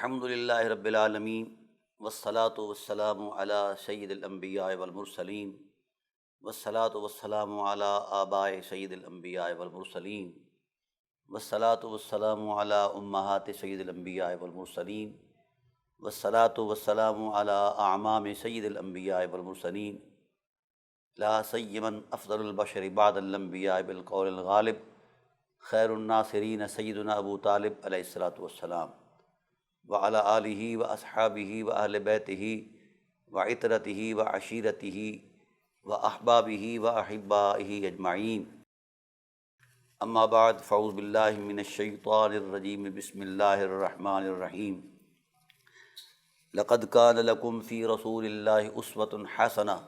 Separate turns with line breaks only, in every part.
الحمد للہ رب العالمین والصلاة والسلام علی سید الانبیاء والمرسلین والصلاة والسلام علی آباء سید الانبیاء والمرسلین والصلاة والسلام علی امہات سید الانبیاء والمرسلین والصلاة والسلام علی اعمام سید الانبیاء والمرسلین لا سیما افضل البشر بعد الانبیاء بالقول الغالب خیر الناصرین سیدنا ابو طالب علیہ الصلاۃ والسلام وعلی آلہ واصحابہ واہل بیتہ وعطرتہ وعشیرتہ واحبابہ واحبائہ اجمعین، اما بعد فاعوذ باللہ من الشیطان الرجیم، بسم اللہ الرحمن الرحیم۔ لقد کان لکم فی رسول اللہ اسوۃ حسنہ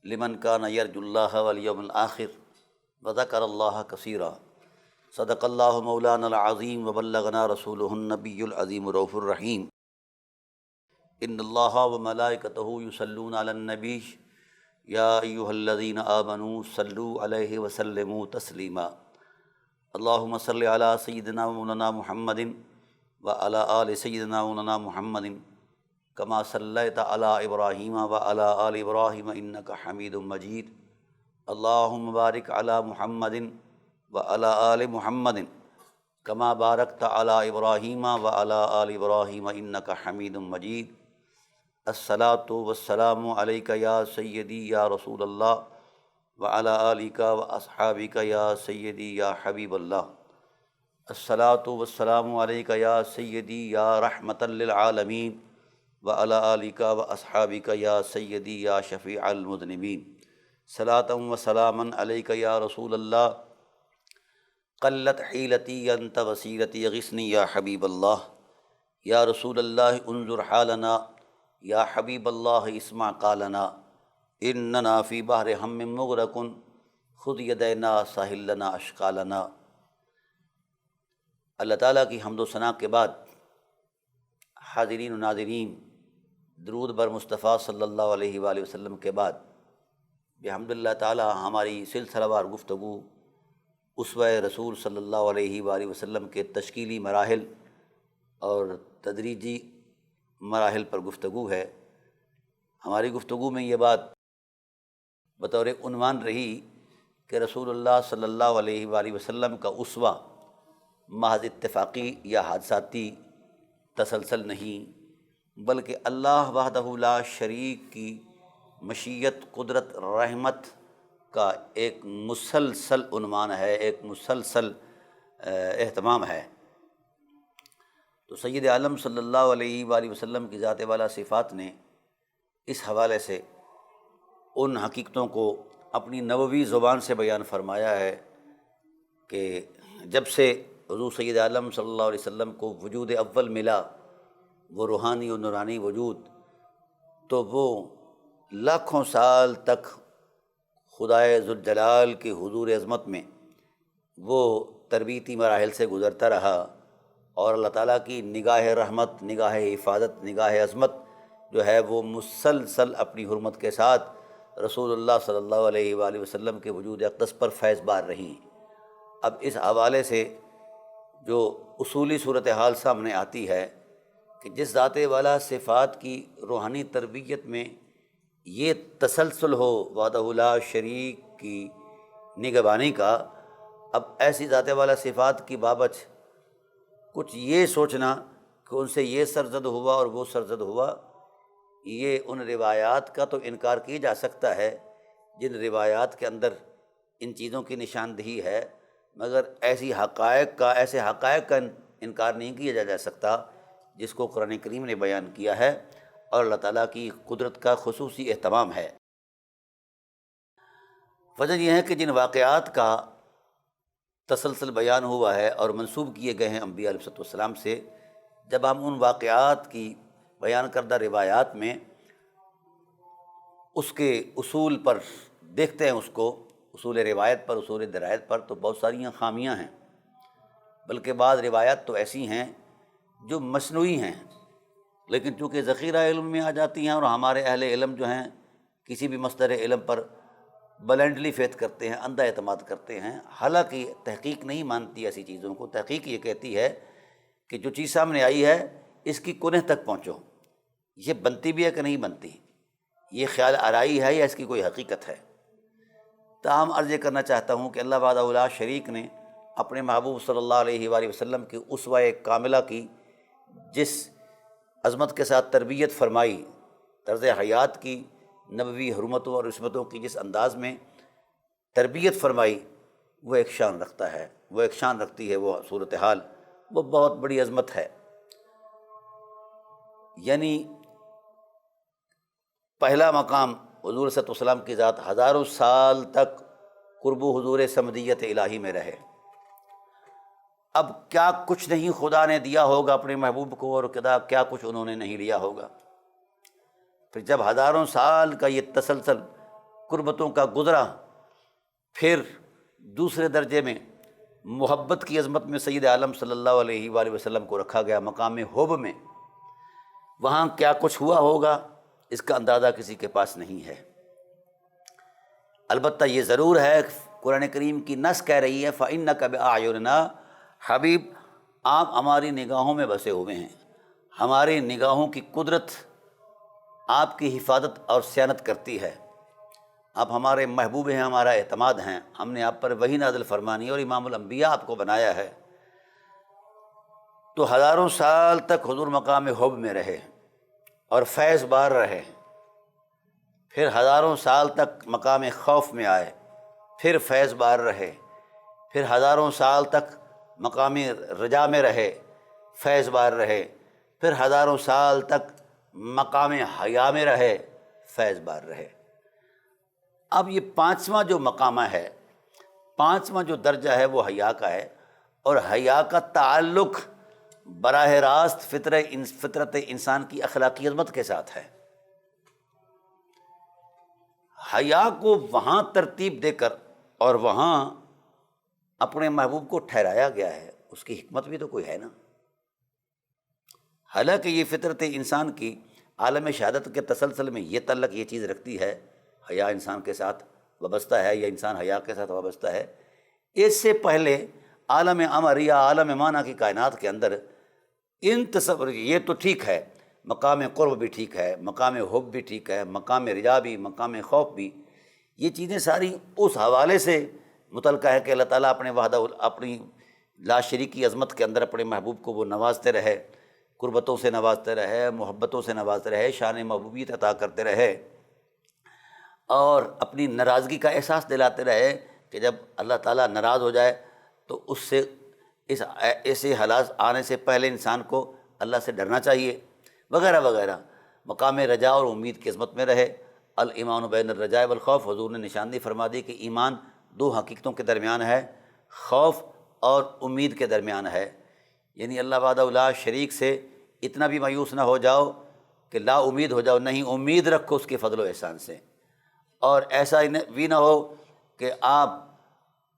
لمن کان یرجو اللہ والیوم الآخر وذکر اللہ کثیرا۔ صدق اللہ مولانا العظیم وبلغنا رسولہ النبی العظیم الرؤوف الرحیم۔ ان اللہ وملائکتہ یصلون علی النبی یا ایہا الذین آمنوا صلوا علیہ وسلموا تسلیما۔ اللہم صل علی سیدنا مولانا محمد وعلی آل سیدنا مولانا محمد کما صلیت علی ابراہیم وعلی آل ابراہیم انک حمید مجید۔ اللہم بارک علی محمد وعلی آل محمد کما بارکت علی ابراہیم وعلی آل ابراہیم انک حمید مجید۔ الصلاۃ والسلام علیک یا سیدی یا رسول اللہ وعلی آلک واصحابک یا سیدی یا حبیب اللہ۔ الصلاۃ والسلام علیک یا سیدی یا رحمۃ للعالمین وعلی آلک واصحابک یا سیدی یا شفیع المذنبین۔ صلاۃ وسلاما علیک یا رسول اللہ قلت حیلتی انت وسیلتی اغثنی یا حبیب اللہ۔ یا رسول اللہ انظر حالنا یا حبیب اللہ اسمع قالنا اننا فی بحر ہم مغرق خذ یدینا ساحل لنا اشقالنا۔ اللہ تعالیٰ کی حمد و ثنا کے بعد حاضرین و ناظرین، درود بر مصطفیٰ صلی اللہ علیہ وآلہ وسلم کے بعد بحمد اللہ تعالیٰ ہماری سلسلہ وار گفتگو اسوہ رسول صلی اللہ علیہ وآلہ وسلم کے تشکیلی مراحل اور تدریجی مراحل پر گفتگو ہے۔ ہماری گفتگو میں یہ بات بطور عنوان رہی کہ رسول اللہ صلی اللہ علیہ وآلہ وسلم کا اسوہ محض اتفاقی یا حادثاتی تسلسل نہیں، بلکہ اللہ وحدہ لا شریک کی مشیت، قدرت، رحمت کا ایک مسلسل عنوان ہے، ایک مسلسل اہتمام ہے۔ تو سید عالم صلی اللہ علیہ وآلہ وسلم کی ذات والا صفات نے اس حوالے سے ان حقیقتوں کو اپنی نبوی زبان سے بیان فرمایا ہے کہ جب سے حضور سید عالم صلی اللہ علیہ وسلم کو وجود اول ملا، وہ روحانی و نورانی وجود، تو وہ لاکھوں سال تک خدائے ذوالجلال کے حضور عظمت میں وہ تربیتی مراحل سے گزرتا رہا، اور اللہ تعالیٰ کی نگاہ رحمت، نگاہ حفاظت، نگاہ عظمت جو ہے وہ مسلسل اپنی حرمت کے ساتھ رسول اللہ صلی اللہ علیہ وآلہ وسلم کے وجود اقدس پر فیض بار رہیں۔ اب اس حوالے سے جو اصولی صورتحال سامنے آتی ہے کہ جس ذات والا صفات کی روحانی تربیت میں یہ تسلسل ہو وحدہ لا شریک کی نگہبانی کا، اب ایسی ذات والا صفات کی بابت کچھ یہ سوچنا کہ ان سے یہ سرزد ہوا اور وہ سرزد ہوا، یہ ان روایات کا تو انکار کیا جا سکتا ہے جن روایات کے اندر ان چیزوں کی نشاندہی ہے، مگر ایسے حقائق کا انکار نہیں کیا جا سکتا جس کو قرآن کریم نے بیان کیا ہے اور اللہ تعالیٰ کی قدرت کا خصوصی اہتمام ہے۔ وجہ یہ ہے کہ جن واقعات کا تسلسل بیان ہوا ہے اور منسوب کیے گئے ہیں انبیاء علیہ السلام سے، جب ہم ان واقعات کی بیان کردہ روایات میں اس کے اصول پر دیکھتے ہیں، اس کو اصول روایت پر، اصول درایت پر، تو بہت ساری خامیاں ہیں، بلکہ بعض روایات تو ایسی ہیں جو مصنوعی ہیں، لیکن چونکہ ذخیرہ علم میں آ جاتی ہیں اور ہمارے اہل علم جو ہیں کسی بھی مصدر علم پر بلائنڈلی فیتھ کرتے ہیں، اندھا اعتماد کرتے ہیں، حالانکہ تحقیق نہیں مانتی ایسی چیزوں کو۔ تحقیق یہ کہتی ہے کہ جو چیز سامنے آئی ہے اس کی کنہ تک پہنچو، یہ بنتی بھی ہے کہ نہیں بنتی، یہ خیال آرائی ہے یا اس کی کوئی حقیقت ہے۔ تاہم عرض یہ کرنا چاہتا ہوں کہ اللہ وحدہ لا شریک نے اپنے محبوب صلی اللہ علیہ وآلہ وسلم کی اسوہ کاملہ کی جس عظمت کے ساتھ تربیت فرمائی، طرز حیات کی، نبوی حرمتوں اور عصمتوں کی جس انداز میں تربیت فرمائی، وہ ایک شان رکھتا ہے، وہ ایک شان رکھتی ہے، وہ صورتحال، وہ بہت بڑی عظمت ہے۔ یعنی پہلا مقام حضور صلی اللہ علیہ وسلم کی ذات ہزاروں سال تک قرب و حضور صمدیت الہی میں رہے۔ اب کیا کچھ نہیں خدا نے دیا ہوگا اپنے محبوب کو، اور کیا کچھ انہوں نے نہیں لیا ہوگا۔ پھر جب ہزاروں سال کا یہ تسلسل قربتوں کا گزرا، پھر دوسرے درجے میں محبت کی عظمت میں سید عالم صلی اللہ علیہ وآلہ وسلم کو رکھا گیا مقام حب میں۔ وہاں کیا کچھ ہوا ہوگا اس کا اندازہ کسی کے پاس نہیں ہے۔ البتہ یہ ضرور ہے، قرآن کریم کی نص کہہ رہی ہے فَإِنَّكَ بِأَعْيُنِنَا، حبیب آپ ہماری نگاہوں میں بسے ہوئے ہیں، ہماری نگاہوں کی قدرت آپ کی حفاظت اور صیانت کرتی ہے، آپ ہمارے محبوب ہیں، ہمارا اعتماد ہیں، ہم نے آپ پر وحی نازل فرمانی اور امام الانبیاء آپ کو بنایا ہے۔ تو ہزاروں سال تک حضور مقام حب میں رہے اور فیض بار رہے، پھر ہزاروں سال تک مقام خوف میں آئے، پھر فیض بار رہے، پھر ہزاروں سال تک مقام رجا میں رہے، فیض بار رہے، پھر ہزاروں سال تک مقام حیا میں رہے، فیض بار رہے۔ اب یہ پانچواں جو مقامہ ہے، پانچواں جو درجہ ہے وہ حیا کا ہے، اور حیا کا تعلق براہ راست فطرت انسان کی اخلاقی عظمت کے ساتھ ہے۔ حیا کو وہاں ترتیب دے کر اور وہاں اپنے محبوب کو ٹھہرایا گیا ہے، اس کی حکمت بھی تو کوئی ہے نا۔ حالانکہ یہ فطرت انسان کی عالم شہادت کے تسلسل میں یہ تعلق یہ چیز رکھتی ہے، حیا انسان کے ساتھ وابستہ ہے یا انسان حیا کے ساتھ وابستہ ہے۔ اس سے پہلے عالم امر یا عالم معنی کی کائنات کے اندر ان تصور، یہ تو ٹھیک ہے، مقام قرب بھی ٹھیک ہے، مقام حب بھی ٹھیک ہے، مقام رجا بھی، مقام خوف بھی، یہ چیزیں ساری اس حوالے سے متعلقہ ہے کہ اللہ تعالیٰ اپنی لا شریکی عظمت کے اندر اپنے محبوب کو وہ نوازتے رہے، قربتوں سے نوازتے رہے، محبتوں سے نوازتے رہے، شان محبوبیت عطا کرتے رہے، اور اپنی ناراضگی کا احساس دلاتے رہے کہ جب اللہ تعالیٰ ناراض ہو جائے تو اس سے ایسے حالات آنے سے پہلے انسان کو اللہ سے ڈرنا چاہیے، وغیرہ وغیرہ۔ مقام رجا اور امید کی عظمت میں رہے۔ الایمان بین الرجاء والخوف، حضور نے نشاندہی فرما دی کہ ایمان دو حقیقتوں کے درمیان ہے، خوف اور امید کے درمیان ہے۔ یعنی اللہ وحدہ لا شریک سے اتنا بھی مایوس نہ ہو جاؤ کہ لا امید ہو جاؤ، نہیں، امید رکھو اس کے فضل و احسان سے، اور ایسا بھی نہ ہو کہ آپ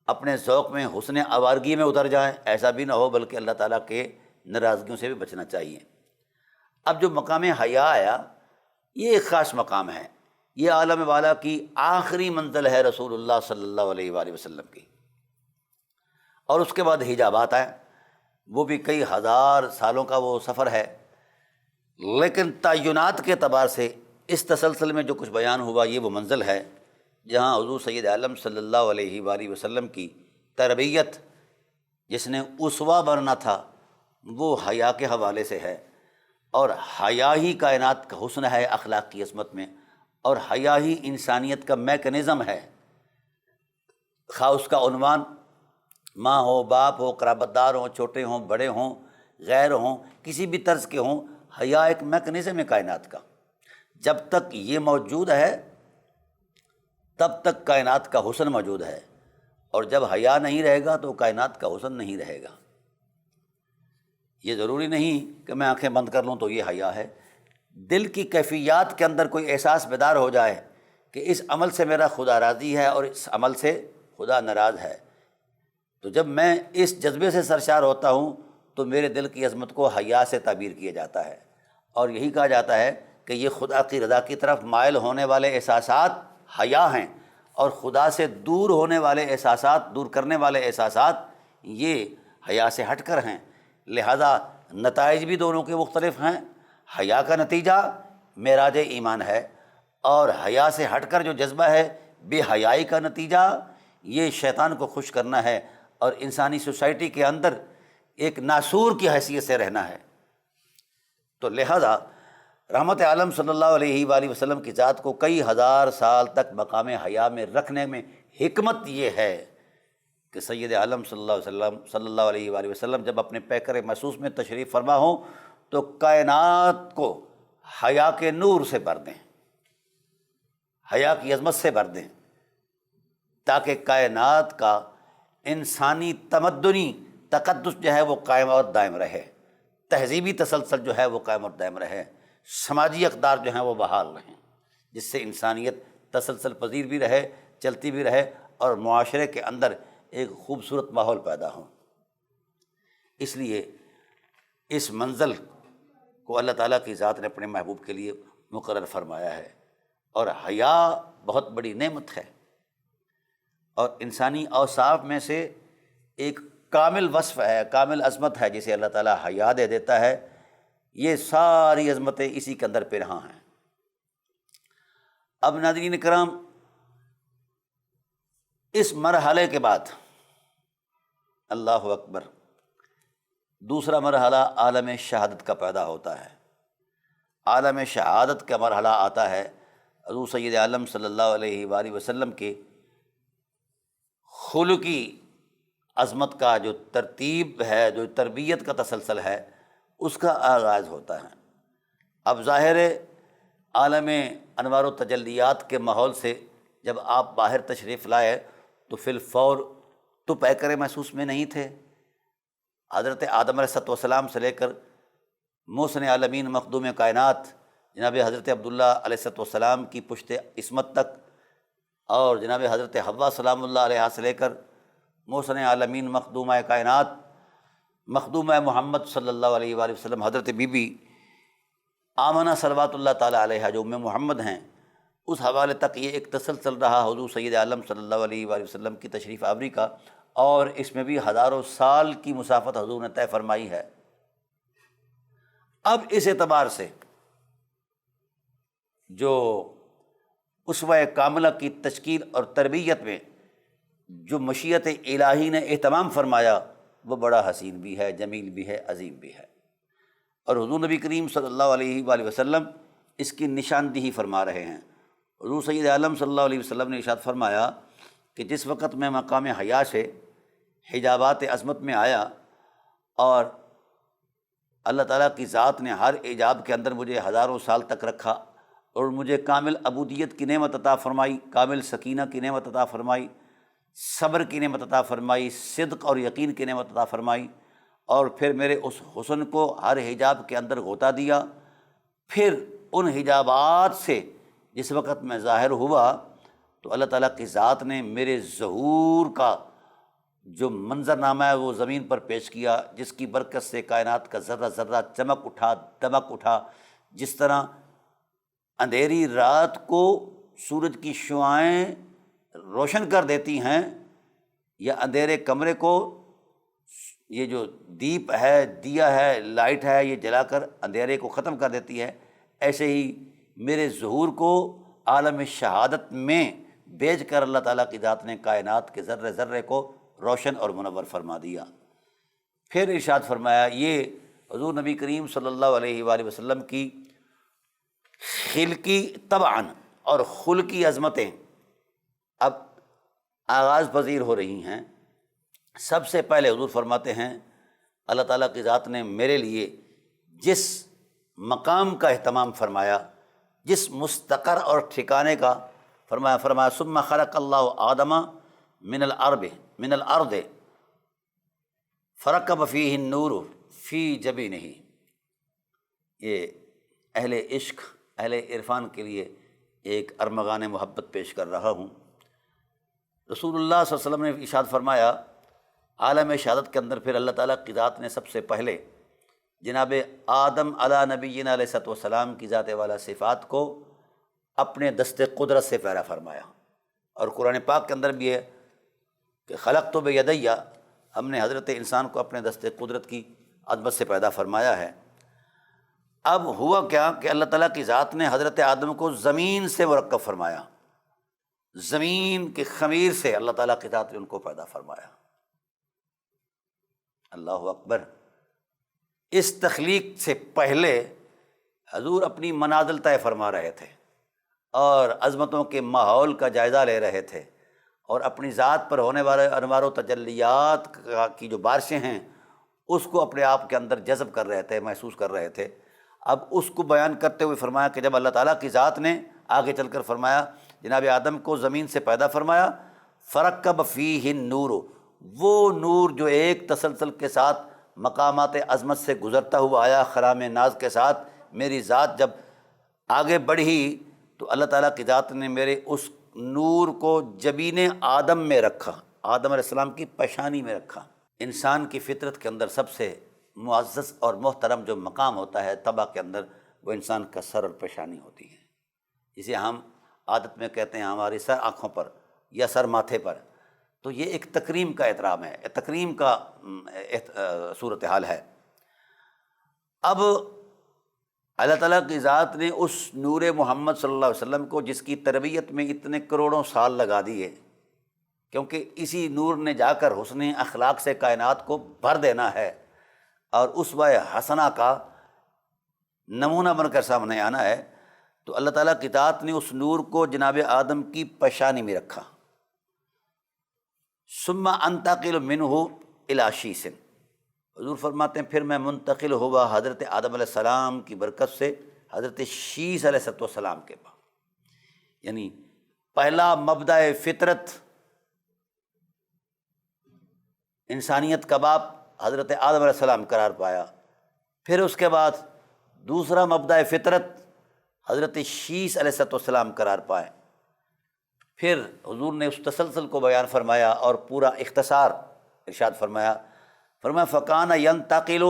اپنے ذوق میں حسن آوارگی میں اتر جائیں، ایسا بھی نہ ہو، بلکہ اللہ تعالیٰ کے ناراضگیوں سے بھی بچنا چاہیے۔ اب جو مقام حیا آیا، یہ ایک خاص مقام ہے، یہ عالم والا کی آخری منزل ہے رسول اللہ صلی اللہ علیہ وآلہ وسلم کی، اور اس کے بعد حجابات آئے، وہ بھی کئی ہزار سالوں کا وہ سفر ہے، لیکن تعینات کے اعتبار سے اس تسلسل میں جو کچھ بیان ہوا یہ وہ منزل ہے جہاں حضور سید عالم صلی اللہ علیہ وآلہ وسلم کی تربیت، جس نے اسوہ بننا تھا، وہ حیا کے حوالے سے ہے، اور حیا ہی کائنات کا حسن ہے اخلاق کی عظمت میں، اور حیا ہی انسانیت کا میکانزم ہے۔ خواہ اس کا عنوان ماں ہو، باپ ہو، قرابت دار ہوں، چھوٹے ہوں، بڑے ہوں، غیر ہوں، کسی بھی طرز کے ہوں، حیا ایک میکانزم ہے کائنات کا۔ جب تک یہ موجود ہے تب تک کائنات کا حسن موجود ہے، اور جب حیا نہیں رہے گا تو کائنات کا حسن نہیں رہے گا۔ یہ ضروری نہیں کہ میں آنکھیں بند کر لوں تو یہ حیا ہے، دل کی کیفیات کے اندر کوئی احساس بیدار ہو جائے کہ اس عمل سے میرا خدا راضی ہے اور اس عمل سے خدا ناراض ہے، تو جب میں اس جذبے سے سرشار ہوتا ہوں تو میرے دل کی عظمت کو حیا سے تعبیر کیا جاتا ہے، اور یہی کہا جاتا ہے کہ یہ خدا کی رضا کی طرف مائل ہونے والے احساسات حیا ہیں، اور خدا سے دور ہونے والے احساسات، دور کرنے والے احساسات، یہ حیا سے ہٹ کر ہیں۔ لہذا نتائج بھی دونوں کے مختلف ہیں۔ حیا کا نتیجہ معراج ایمان ہے، اور حیا سے ہٹ کر جو جذبہ ہے بے حیائی کا نتیجہ یہ شیطان کو خوش کرنا ہے اور انسانی سوسائٹی کے اندر ایک ناسور کی حیثیت سے رہنا ہے۔ تو لہذا رحمت عالم صلی اللہ علیہ وآلہ وسلم کی ذات کو کئی ہزار سال تک مقام حیا میں رکھنے میں حکمت یہ ہے کہ سید عالم صلی اللہ علیہ وآلہ وسلم جب اپنے پیکر محسوس میں تشریف فرما ہوں تو کائنات کو حیا کے نور سے بھر دیں، حیا کی عظمت سے بھر دیں، تاکہ کائنات کا انسانی تمدنی تقدس جو ہے وہ قائم اور دائم رہے، تہذیبی تسلسل جو ہے وہ قائم اور دائم رہے، سماجی اقدار جو ہیں وہ بحال رہیں، جس سے انسانیت تسلسل پذیر بھی رہے، چلتی بھی رہے، اور معاشرے کے اندر ایک خوبصورت ماحول پیدا ہو۔ اس لیے اس منزل کو اللہ تعالیٰ کی ذات نے اپنے محبوب کے لیے مقرر فرمایا ہے، اور حیا بہت بڑی نعمت ہے، اور انسانی اوصاف میں سے ایک کامل وصف ہے، کامل عظمت ہے جسے اللہ تعالیٰ حیا دے دیتا ہے۔ یہ ساری عظمتیں اسی کے اندر پنہاں ہیں۔ اب ناظرین کرام، اس مرحلے کے بعد اللہ اکبر دوسرا مرحلہ عالم شہادت کا پیدا ہوتا ہے۔ عالم شہادت کا مرحلہ آتا ہے حضور سید عالم صلی اللہ علیہ وآلہ وسلم کے خلقی عظمت کا جو ترتیب ہے، جو تربیت کا تسلسل ہے، اس کا آغاز ہوتا ہے۔ اب ظاہر ہے عالم انوار و تجلیات کے ماحول سے جب آپ باہر تشریف لائے تو فی الفور تو پیکر محسوس میں نہیں تھے۔ حضرت آدم علیہ السلام سے لے کر محسن عالمین مخدوم کائنات جناب حضرت عبداللہ علیہ السلام کی پشت عصمت تک، اور جناب حضرت حوا سلام اللہ علیہ سے لے کر محسن عالمین مخدومہ کائنات مخدومہ محمد صلی اللہ علیہ وآلہ وسلم حضرت بی بی آمنہ صلوات اللہ تعالیٰ علیہ جو ام محمد ہیں، اس حوالے تک یہ ایک تسلسل رہا حضور سید عالم صلی اللہ علیہ وآلہ وسلم کی تشریف آوری کا، اور اس میں بھی ہزاروں سال کی مسافت حضور نے طے فرمائی ہے۔ اب اس اعتبار سے جو اسوہ کاملہ کی تشکیل اور تربیت میں جو مشیت الہی نے اہتمام فرمایا وہ بڑا حسین بھی ہے، جمیل بھی ہے، عظیم بھی ہے، اور حضور نبی کریم صلی اللہ علیہ وآلہ وسلم اس کی نشاندہی فرما رہے ہیں۔ حضور سید عالم صلی اللہ علیہ وسلم نے ارشاد فرمایا کہ جس وقت میں مقام حیا سے حجابات عظمت میں آیا اور اللہ تعالیٰ کی ذات نے ہر ایجاب کے اندر مجھے ہزاروں سال تک رکھا اور مجھے کامل عبودیت کی نعمت عطا فرمائی، کامل سکینہ کی نعمت عطا فرمائی، صبر کی نعمت عطا فرمائی، صدق اور یقین کی نعمت عطا فرمائی، اور پھر میرے اس حسن کو ہر حجاب کے اندر غوطہ دیا۔ پھر ان حجابات سے جس وقت میں ظاہر ہوا تو اللہ تعالیٰ کی ذات نے میرے ظہور کا جو منظر نامہ ہے وہ زمین پر پیش کیا، جس کی برکت سے کائنات کا ذرہ ذرہ چمک اٹھا، دمک اٹھا۔ جس طرح اندھیری رات کو سورج کی شعاعیں روشن کر دیتی ہیں، یا اندھیرے کمرے کو یہ جو دیپ ہے، دیا ہے، لائٹ ہے، یہ جلا کر اندھیرے کو ختم کر دیتی ہے، ایسے ہی میرے ظہور کو عالم شہادت میں بیچ کر اللہ تعالیٰ کی ذات نے کائنات کے ذرے ذرے کو روشن اور منور فرما دیا۔ پھر ارشاد فرمایا، یہ حضور نبی کریم صلی اللہ علیہ وآلہ وسلم کی خلقی طبعاً اور خلقی عظمتیں اب آغاز پذیر ہو رہی ہیں۔ سب سے پہلے حضور فرماتے ہیں اللہ تعالیٰ کی ذات نے میرے لیے جس مقام کا اہتمام فرمایا، جس مستقر اور ٹھکانے کا فرمایا ثم خلق اللہ آدم من الارض فرکب فیہ النور فی جبینہ۔ یہ اہل عشق، اہل عرفان کے لیے ایک ارمغان محبت پیش کر رہا ہوں۔ رسول اللہ صلی اللہ علیہ وسلم نے ارشاد فرمایا عالم شہادت کے اندر پھر اللہ تعالیٰ کی ذات نے سب سے پہلے جناب آدم علیٰ نبینا علیہ السلام کی ذات والا صفات کو اپنے دست قدرت سے پیدا فرمایا، اور قرآن پاک کے اندر بھی ہے کہ خلقت بیدیہ، ہم نے حضرت انسان کو اپنے دست قدرت کی عظمت سے پیدا فرمایا ہے۔ اب ہوا کیا کہ اللہ تعالیٰ کی ذات نے حضرت آدم کو زمین سے مرکب فرمایا، زمین کے خمیر سے اللہ تعالیٰ کی ذات نے ان کو پیدا فرمایا۔ اللہ اکبر۔ اس تخلیق سے پہلے حضور اپنی منازل طے فرما رہے تھے اور عظمتوں کے ماحول کا جائزہ لے رہے تھے، اور اپنی ذات پر ہونے والے انوار و تجلیات کی جو بارشیں ہیں اس کو اپنے آپ کے اندر جذب کر رہے تھے، محسوس کر رہے تھے۔ اب اس کو بیان کرتے ہوئے فرمایا کہ جب اللہ تعالیٰ کی ذات نے آگے چل کر فرمایا جناب آدم کو زمین سے پیدا فرمایا، فرکب فیہ النور، وہ نور جو ایک تسلسل کے ساتھ مقامات عظمت سے گزرتا ہوا آیا خرام ناز کے ساتھ، میری ذات جب آگے بڑھی تو اللہ تعالیٰ کی ذات نے میرے اس نور کو جبین آدم میں رکھا، آدم علیہ السلام کی پیشانی میں رکھا۔ انسان کی فطرت کے اندر سب سے معزز اور محترم جو مقام ہوتا ہے طبع کے اندر، وہ انسان کا سر اور پیشانی ہوتی ہے، جسے ہم عادت میں کہتے ہیں ہماری سر آنکھوں پر یا سر ماتھے پر، تو یہ ایک تکریم کا احترام ہے، تکریم کا صورتحال ہے۔ اب اللہ تعالیٰ کی ذات نے اس نور محمد صلی اللہ علیہ وسلم کو، جس کی تربیت میں اتنے کروڑوں سال لگا دیے، کیونکہ اسی نور نے جا کر حسن اخلاق سے کائنات کو بھر دینا ہے اور اسوہ حسنہ کا نمونہ بن کر سامنے آنا ہے، تو اللہ تعالیٰ کی ذات نے اس نور کو جناب آدم کی پیشانی میں رکھا۔ ثم انتقل منہ الی شیث، حضور فرماتے ہیں پھر میں منتقل ہوا حضرت آدم علیہ السلام کی برکت سے حضرت شیث علیہ السلام کے پاس، یعنی پہلا مبدأ فطرت انسانیت کا باپ حضرت آدم علیہ السلام قرار پایا، پھر اس کے بعد دوسرا مبدأ فطرت حضرت شیث علیہ السلام قرار پائے، پھر حضور نے اس تسلسل کو بیان فرمایا اور پورا اختصار ارشاد فرمایا فکان ینتقل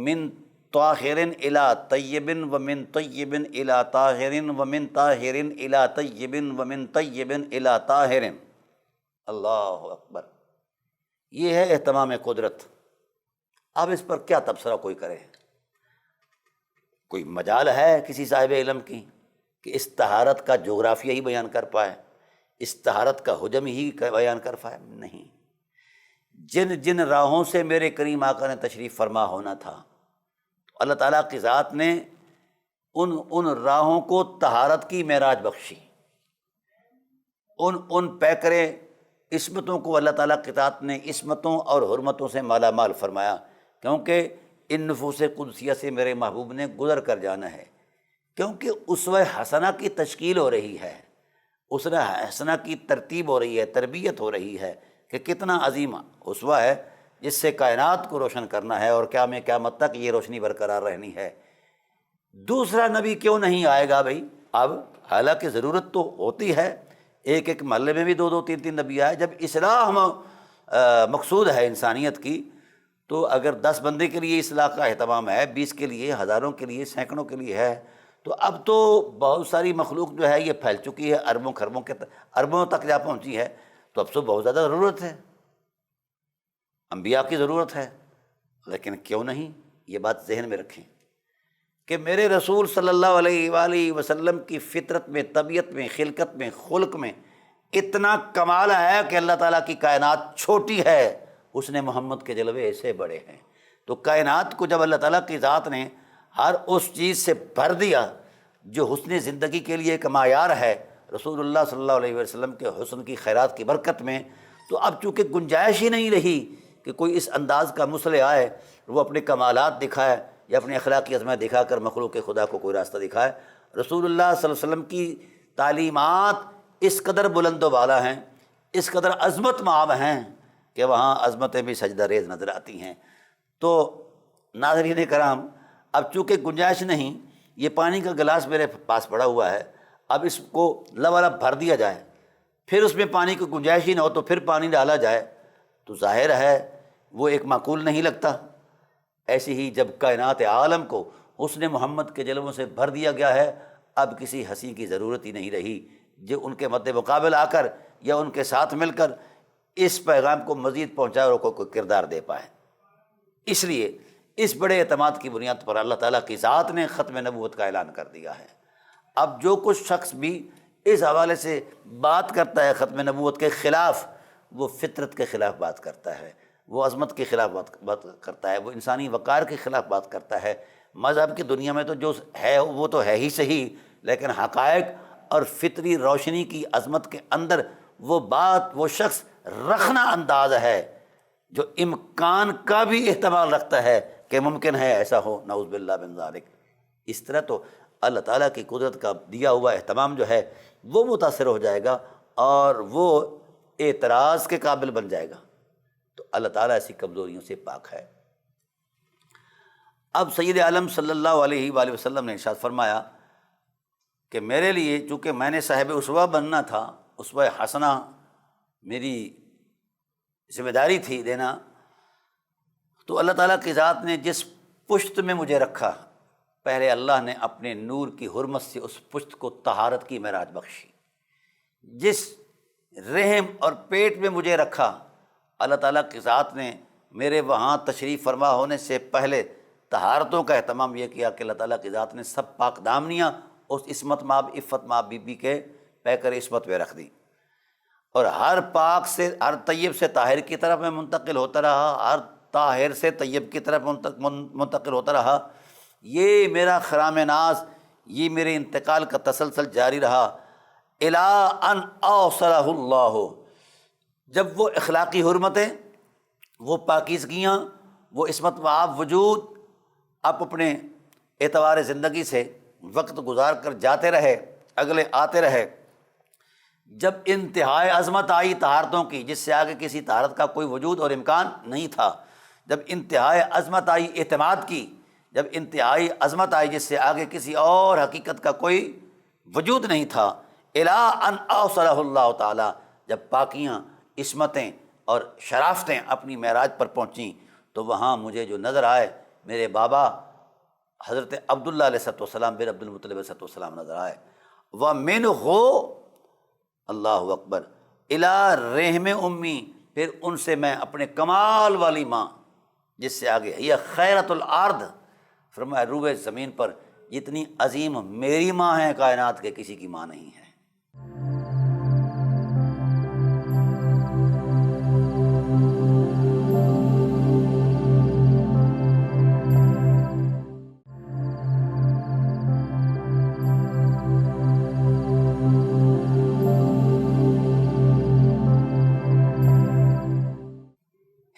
من طاہر الی طیب ومن طیب الی طاہر ومن طاہر الی طیب ومن طیب الی طاہر۔ اللہ اکبر، یہ ہے اہتمام قدرت۔ اب اس پر کیا تبصرہ کوئی کرے؟ کوئی مجال ہے کسی صاحب علم کی کہ اس طہارت کا جغرافیہ ہی بیان کر پائے، اس طہارت کا حجم ہی بیان کر پائے؟ نہیں۔ جن جن راہوں سے میرے کریم آقا نے تشریف فرما ہونا تھا، اللہ تعالیٰ کی ذات نے ان راہوں کو طہارت کی معراج بخشی، ان پیکرے عصمتوں کو اللہ تعالیٰ کی ذات نے عصمتوں اور حرمتوں سے مالا مال فرمایا، کیونکہ ان نفوس قدسیہ سے میرے محبوب نے گزر کر جانا ہے، کیونکہ اسوہ حسنہ کی تشکیل ہو رہی ہے، اسوہ حسنہ کی ترتیب ہو رہی ہے، تربیت ہو رہی ہے کہ کتنا عظیم اسوہ ہے جس سے کائنات کو روشن کرنا ہے اور قیامت تک یہ روشنی برقرار رہنی ہے۔ دوسرا نبی کیوں نہیں آئے گا بھائی؟ اب حالانکہ ضرورت تو ہوتی ہے، ایک ایک محلے میں بھی دو دو تین تین نبی آئے، جب اصلاح مقصود ہے انسانیت کی، تو اگر 10 بندے کے لیے اصلاح کا اہتمام ہے، 20 کے لیے، ہزاروں کے لیے، سینکڑوں کے لیے ہے، تو اب تو بہت ساری مخلوق جو ہے یہ پھیل چکی ہے، اربوں خربوں کے اربوں تک جا پہنچی ہے، تو اب تو بہت زیادہ ضرورت ہے، انبیاء کی ضرورت ہے۔ لیکن کیوں نہیں، یہ بات ذہن میں رکھیں کہ میرے رسول صلی اللہ علیہ وآلہ وسلم کی فطرت میں، طبیعت میں، خلقت میں، خلق میں اتنا کمال ہے کہ اللہ تعالیٰ کی کائنات چھوٹی ہے، اس نے محمد کے جلوے ایسے بڑے ہیں۔ تو کائنات کو جب اللہ تعالیٰ کی ذات نے ہر اس چیز سے بھر دیا جو حسن زندگی کے لیے ایک معیار ہے، رسول اللہ صلی اللہ علیہ وسلم کے حسن کی خیرات کی برکت میں، تو اب چونکہ گنجائش ہی نہیں رہی کہ کوئی اس انداز کا مصلح آئے، وہ اپنے کمالات دکھائے یا اپنی اخلاقی عظمت دکھا کر مخلوق خدا کو کوئی راستہ دکھائے۔ رسول اللہ صلی اللہ علیہ وسلم کی تعلیمات اس قدر بلند و بالا ہیں، اس قدر عظمت مآب ہیں کہ وہاں عظمتیں بھی سجدہ ریز نظر آتی ہیں۔ تو ناظرین کرام، اب چونکہ گنجائش نہیں، یہ پانی کا گلاس میرے پاس پڑا ہوا ہے، اب اس کو لبالب بھر دیا جائے، پھر اس میں پانی کی گنجائش ہی نہ ہو تو پھر پانی ڈالا جائے، تو ظاہر ہے وہ ایک معقول نہیں لگتا۔ ایسی ہی جب کائنات عالم کو حسن محمد کے جلووں سے بھر دیا گیا ہے، اب کسی ہنسی کی ضرورت ہی نہیں رہی جو ان کے مد مقابل آ کر یا ان کے ساتھ مل کر اس پیغام کو مزید پہنچائے اور کوئی کردار دے پائے۔ اس لیے اس بڑے اعتماد کی بنیاد پر اللہ تعالیٰ کی ذات نے ختم نبوت کا اعلان کر دیا ہے۔ اب جو کچھ شخص بھی اس حوالے سے بات کرتا ہے ختم نبوت کے خلاف، وہ فطرت کے خلاف بات کرتا ہے، وہ عظمت کے خلاف بات کرتا ہے، وہ انسانی وقار کے خلاف بات کرتا ہے۔ مذہب کی دنیا میں تو جو ہے وہ تو ہے ہی صحیح، لیکن حقائق اور فطری روشنی کی عظمت کے اندر وہ بات وہ شخص رخنا انداز ہے جو امکان کا بھی احتمال رکھتا ہے کہ ممکن ہے ایسا ہو، نعوذ باللہ من ذالک۔ اس طرح تو اللہ تعالیٰ کی قدرت کا دیا ہوا اہتمام جو ہے وہ متاثر ہو جائے گا اور وہ اعتراض کے قابل بن جائے گا۔ تو اللہ تعالیٰ ایسی کمزوریوں سے پاک ہے۔ اب سید عالم صلی اللہ علیہ وآلہ وسلم نے ارشاد فرمایا کہ میرے لیے چونکہ میں نے صاحب اسوہ بننا تھا، اسوہ حسنہ میری ذمہ داری تھی دینا، تو اللہ تعالیٰ کی ذات نے جس پشت میں مجھے رکھا، پہلے اللہ نے اپنے نور کی حرمت سے اس پشت کو طہارت کی معراج بخشی۔ جس رحم اور پیٹ میں مجھے رکھا، اللہ تعالیٰ کی ذات نے میرے وہاں تشریف فرما ہونے سے پہلے طہارتوں کا اہتمام یہ کیا کہ اللہ تعالیٰ کی ذات نے سب پاک دامنیاں اس عصمت مآب عفت مآب بی بی کے پیکر عصمت میں رکھ دی، اور ہر پاک سے ہر طیب سے طاہر کی طرف میں منتقل ہوتا رہا، ہر طاہر سے طیب کی طرف منتقل ہوتا رہا۔ یہ میرا خرام ناز، یہ میرے انتقال کا تسلسل جاری رہا الی ان اوصلہ اللہ، جب وہ اخلاقی حرمتیں، وہ پاکیزگیاں، وہ عصمت مآب وجود آپ اپنے اعتبار زندگی سے وقت گزار کر جاتے رہے، اگلے آتے رہے، جب انتہائی عظمت آئی طہارتوں کی جس سے آگے کسی طہارت کا کوئی وجود اور امکان نہیں تھا، جب انتہائی عظمت آئی اعتماد کی، جب انتہائی عظمت آئی جس سے آگے کسی اور حقیقت کا کوئی وجود نہیں تھا، الی ان اوصلہ اللہ تعالیٰ، جب پاکیاں، عصمتیں اور شرافتیں اپنی معراج پر پہنچیں، تو وہاں مجھے جو نظر آئے میرے بابا حضرت عبداللہ علیہ السلام بن عبد المطلب علیہ السلام نظر آئے، وَمِنْهُ اللہ اکبر الی رحم امی، پھر ان سے میں اپنے کمال والی ماں جس سے آگے یہ خیرۃ الارض، فرمایا روئے زمین پر جتنی عظیم میری ماں ہے کائنات کے کسی کی ماں نہیں ہے۔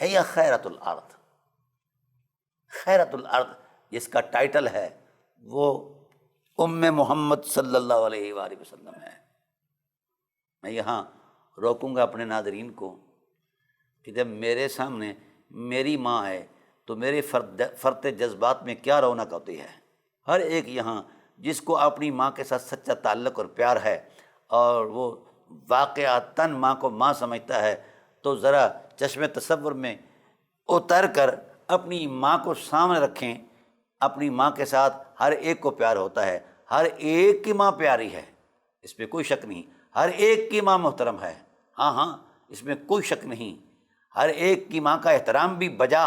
ہے خیرۃ الارض، خیرۃ الارض جس کا ٹائٹل ہے وہ ام محمد صلی اللہ علیہ وآلہ وسلم ہے۔ میں یہاں روکوں گا اپنے ناظرین کو کہ جب میرے سامنے میری ماں ہے تو میرے فرط جذبات میں کیا رونق ہوتی ہے۔ ہر ایک یہاں جس کو اپنی ماں کے ساتھ سچا تعلق اور پیار ہے اور وہ واقعتاً ماں کو ماں سمجھتا ہے، تو ذرا چشم تصور میں اتر کر اپنی ماں کو سامنے رکھیں۔ اپنی ماں کے ساتھ ہر ایک کو پیار ہوتا ہے، ہر ایک کی ماں پیاری ہے، اس میں کوئی شک نہیں، ہر ایک کی ماں محترم ہے، ہاں اس میں کوئی شک نہیں، ہر ایک کی ماں کا احترام بھی بجا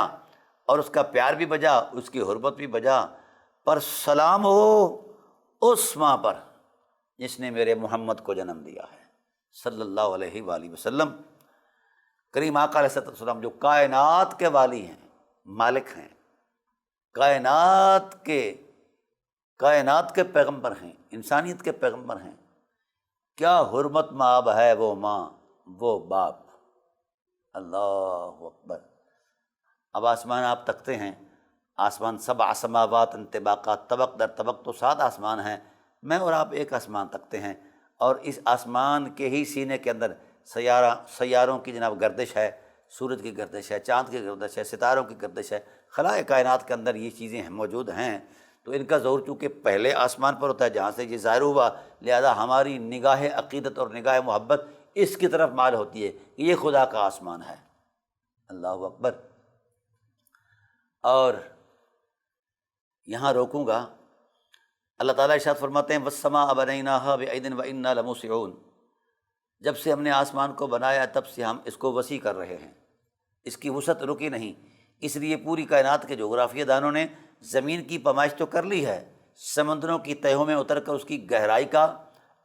اور اس کا پیار بھی بجا، اس کی حرمت بھی بجا، پر سلام ہو اس ماں پر جس نے میرے محمد کو جنم دیا ہے صلی اللہ علیہ وآلہ وسلم۔ کریم آقا علیہ السلام جو کائنات کے والی ہیں، مالک ہیں، کائنات کے پیغمبر ہیں، انسانیت کے پیغمبر ہیں، کیا حرمت مآب ہے وہ ماں، وہ باپ، اللہ اکبر۔ اب آسمان آپ تکتے ہیں، آسمان 7 سماوات طباقا، طبق در طبق تو 7 آسمان ہیں، میں اور آپ ایک آسمان تکتے ہیں، اور اس آسمان کے ہی سینے کے اندر سیاروں کی جناب گردش ہے، سورج کی گردش ہے، چاند کی گردش ہے، ستاروں کی گردش ہے، خلاء کائنات کے اندر یہ چیزیں موجود ہیں، تو ان کا ظہور چونکہ پہلے آسمان پر ہوتا ہے جہاں سے یہ ظاہر ہوا، لہذا ہماری نگاہ عقیدت اور نگاہ محبت اس کی طرف مائل ہوتی ہے کہ یہ خدا کا آسمان ہے، اللہ اکبر۔ اور یہاں روکوں گا، اللہ تعالیٰ ارشاد فرماتے ہیں وَالسَّمَاءَ بَنَيْنَاهَا بِأَيْدٍ وَإِنَّا لَمُوسِعُونَ، جب سے ہم نے آسمان کو بنایا تب سے ہم اس کو وسیع کر رہے ہیں، اس کی وسعت رکی نہیں، اس لیے پوری کائنات کے جغرافیہ دانوں نے زمین کی پیمائش تو کر لی ہے، سمندروں کی تہوں میں اتر کر اس کی گہرائی کا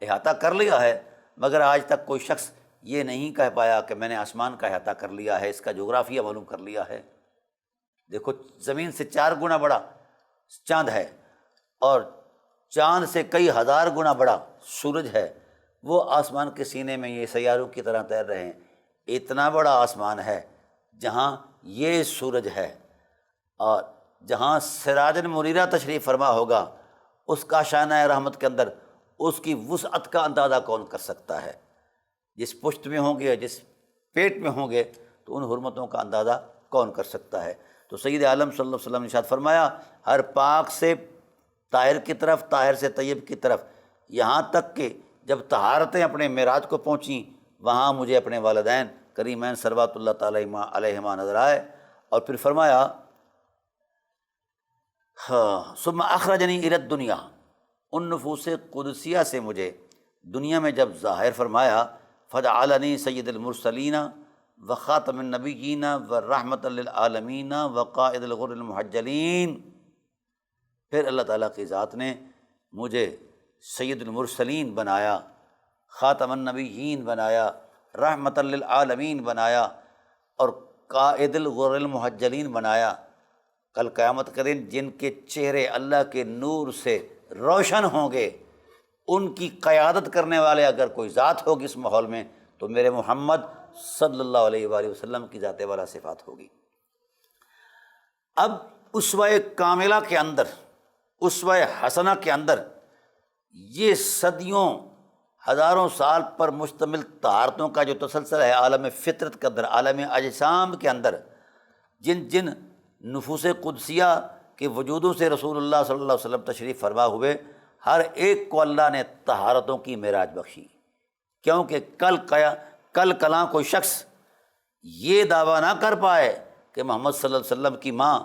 احاطہ کر لیا ہے، مگر آج تک کوئی شخص یہ نہیں کہہ پایا کہ میں نے آسمان کا احاطہ کر لیا ہے، اس کا جغرافیہ معلوم کر لیا ہے۔ دیکھو زمین سے 4 گنا بڑا چاند ہے، اور چاند سے کئی ہزار گنا بڑا سورج ہے، وہ آسمان کے سینے میں یہ سیاروں کی طرح تیر رہے ہیں۔ اتنا بڑا آسمان ہے جہاں یہ سورج ہے، اور جہاں سراجن منیرہ تشریف فرما ہوگا، اس کا شانہ رحمت کے اندر اس کی وسعت کا اندازہ کون کر سکتا ہے؟ جس پشت میں ہوں گے، جس پیٹ میں ہوں گے، تو ان حرمتوں کا اندازہ کون کر سکتا ہے؟ تو سید عالم صلی اللہ علیہ وسلم نے ارشاد فرمایا، ہر پاک سے طاہر کی طرف، طاہر سے طیب کی طرف، یہاں تک کہ جب طہارتیں اپنے معراج کو پہنچیں، وہاں مجھے اپنے والدین کریمین صلوات اللہ تعالی علیہما نظر آئے، اور پھر فرمایا ثم اخرجنی الی الدنیا، ان نفوس قدسیہ سے مجھے دنیا میں جب ظاہر فرمایا، فجعلنی سید المرسلین وخاتم النبیین ورحمۃ للعالمین وقائد الغر المحجلین، پھر اللہ تعالیٰ کی ذات نے مجھے سید المرسلین بنایا، خاتم النبیین بنایا، رحمۃ للعالمین بنایا، اور قائد الغر المحجلین بنایا۔ کل قیامت کے دن جن کے چہرے اللہ کے نور سے روشن ہوں گے، ان کی قیادت کرنے والے اگر کوئی ذات ہوگی اس ماحول میں، تو میرے محمد صلی اللہ علیہ وآلہ وسلم کی ذات والا صفات ہوگی۔ اب اسوہ کاملہ کے اندر، اسوہ حسنہ کے اندر، یہ صدیوں ہزاروں سال پر مشتمل طہارتوں کا جو تسلسل ہے عالم فطرت کے اندر، عالم اجسام کے اندر، جن جن نفوس قدسیہ کے وجودوں سے رسول اللہ صلی اللہ علیہ وسلم تشریف فرما ہوئے، ہر ایک کو اللہ نے طہارتوں کی معراج بخشی، کیونکہ کل کلاں کوئی شخص یہ دعویٰ نہ کر پائے کہ محمد صلی اللہ علیہ وسلم کی ماں،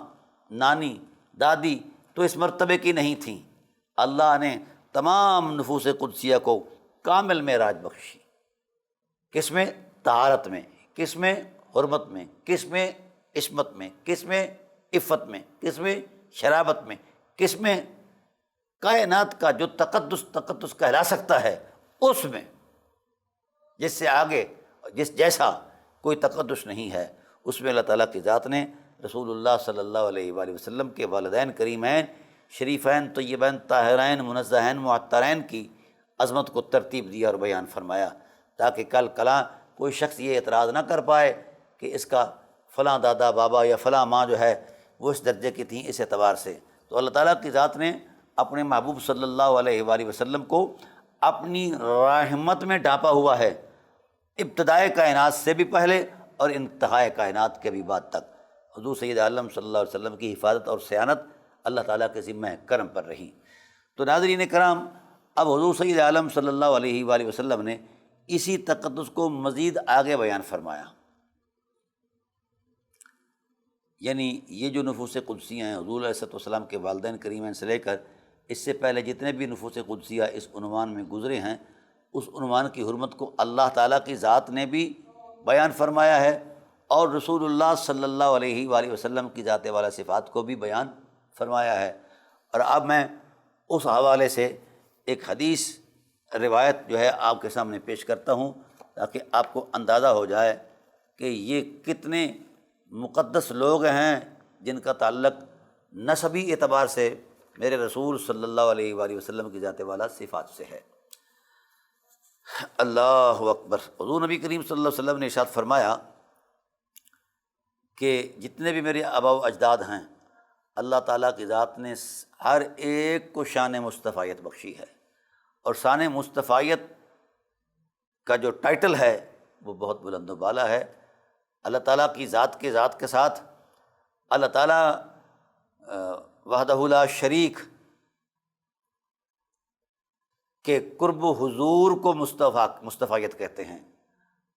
نانی، دادی تو اس مرتبے کی نہیں تھیں۔ اللہ نے تمام نفوس قدسیہ کو کامل معراج بخشی، کس میں؟ طہارت میں، کس میں؟ حرمت میں، کس میں؟ عصمت میں، کس میں؟ عفت میں، کس میں؟ شرابت میں، کس میں؟ کائنات کا جو تقدس کہلا سکتا ہے اس میں، جس سے آگے جیسا کوئی تقدس نہیں ہے، اس میں اللہ تعالیٰ کی ذات نے رسول اللہ صلی اللہ علیہ وآلہ وسلم کے والدین کریمین شریفین طیبین طاہرین منزہین معطرین کی عظمت کو ترتیب دیا اور بیان فرمایا، تاکہ کل کلاں کوئی شخص یہ اعتراض نہ کر پائے کہ اس کا فلاں دادا بابا یا فلاں ماں جو ہے وہ اس درجے کی تھیں اس اعتبار سے۔ تو اللہ تعالیٰ کی ذات نے اپنے محبوب صلی اللہ علیہ وآلہ وسلم کو اپنی رحمت میں ڈھانپا ہوا ہے، ابتدائے کائنات سے بھی پہلے اور انتہائے کائنات کے بھی بعد تک۔ حضور سید عالم صلی اللہ علیہ وسلم کی حفاظت اور صیانت اللہ تعالیٰ کے ذمہ کرم پر رہی۔ تو ناظرین کرام، اب حضور سید عالم صلی اللہ علیہ وآلہ وسلم نے اسی تقدس کو مزید آگے بیان فرمایا، یعنی یہ جو نفوس قدسیہ ہیں حضور علیہ السلام کے والدین کریمین سے لے کر اس سے پہلے جتنے بھی نفوس قدسیہ اس عنوان میں گزرے ہیں، اس عنوان کی حرمت کو اللہ تعالیٰ کی ذات نے بھی بیان فرمایا ہے، اور رسول اللہ صلی اللہ علیہ وآلہ وسلم کی ذات والا صفات کو بھی بیان فرمایا ہے۔ اور اب میں اس حوالے سے ایک حدیث روایت جو ہے آپ کے سامنے پیش کرتا ہوں، تاکہ آپ کو اندازہ ہو جائے کہ یہ کتنے مقدس لوگ ہیں جن کا تعلق نسبی اعتبار سے میرے رسول صلی اللہ علیہ وآلہ وسلم کی ذات والا صفات سے ہے۔ اللہ اکبر۔ حضور نبی کریم صلی اللہ علیہ وسلم نے ارشاد فرمایا کہ جتنے بھی میرے آباء و اجداد ہیں، اللہ تعالیٰ کی ذات نے ہر ایک کو شان مصطفیت بخشی ہے، اور شان مصطفیت کا جو ٹائٹل ہے وہ بہت بلند و بالا ہے۔ اللہ تعالیٰ کی ذات کے ساتھ اللہ تعالیٰ وحدہ لا شریک کے قرب و حضور کو مصطفیت کہتے ہیں،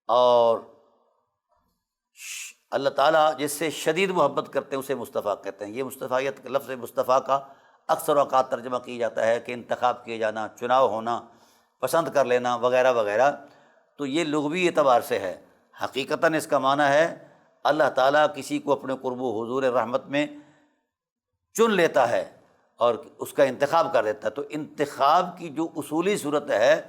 اور اللہ تعالیٰ جس سے شدید محبت کرتے ہیں اسے مصطفیٰ کہتے ہیں۔ یہ مصطفیت کے لفظ مصطفیٰ کا اکثر اوقات ترجمہ کیا جاتا ہے کہ انتخاب کیے جانا، چناؤ ہونا، پسند کر لینا وغیرہ وغیرہ، تو یہ لغوی اعتبار سے ہے۔ حقیقتاً اس کا معنی ہے اللہ تعالیٰ کسی کو اپنے قرب و حضور رحمت میں چن لیتا ہے اور اس کا انتخاب کر دیتا ہے، تو انتخاب کی جو اصولی صورت ہے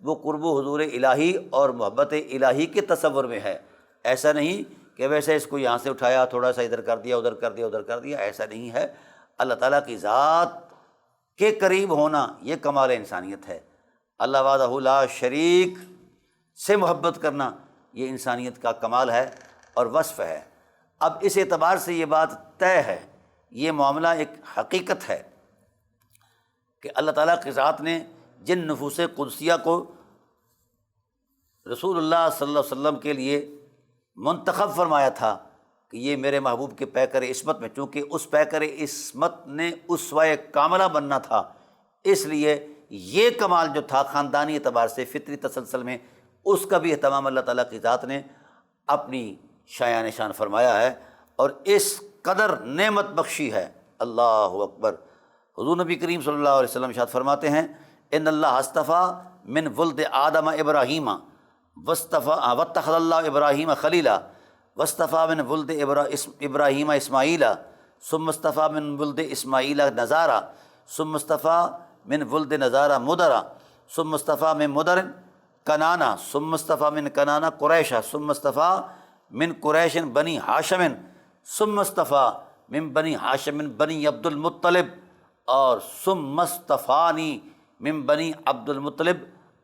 وہ قرب و حضور الہی اور محبت الہی کے تصور میں ہے۔ ایسا نہیں کہ ویسے اس کو یہاں سے اٹھایا، تھوڑا سا ادھر کر دیا، ادھر کر دیا، ادھر کر دیا، ایسا نہیں ہے۔ اللہ تعالیٰ کی ذات کے قریب ہونا یہ کمال انسانیت ہے۔ اللہ وحدہ لا شریک سے محبت کرنا یہ انسانیت کا کمال ہے اور وصف ہے۔ اب اس اعتبار سے یہ بات طے ہے، یہ معاملہ ایک حقیقت ہے کہ اللہ تعالیٰ کی ذات نے جن نفوس قدسیہ کو رسول اللہ صلی اللہ علیہ وسلم کے لیے منتخب فرمایا تھا کہ یہ میرے محبوب کے پیکر عصمت میں، چونکہ اس پیکر عصمت نے اسوہ کاملہ بننا تھا، اس لیے یہ کمال جو تھا خاندانی اعتبار سے فطری تسلسل میں، اس کا بھی اہتمام اللہ تعالیٰ کی ذات نے اپنی شایان نشان فرمایا ہے اور اس قدر نعمت بخشی ہے۔ اللہ اکبر۔ حضور نبی کریم صلی اللہ علیہ وسلم ارشاد فرماتے ہیں ان اللہ اصطفیٰ من ولد آدم ابراہیم واتخذ اللہ ابراہیم خلیلا واصطفیٰ من ولد ابراہیم اسماعیل ثم اصطفیٰ من ولد اسماعیل نزارا ثم اصطفیٰ من ولد نزارا مدرا ثم اصطفیٰ من مدر کنانا ثم اصطفیٰ من کنانا قریشا ثم اصطفیٰ من قریش بنی ہاشم ثم اصطفیٰ من بنی ہاشم بنی عبد المطلب اور ثم اصطفانی من بنی عبد المطلب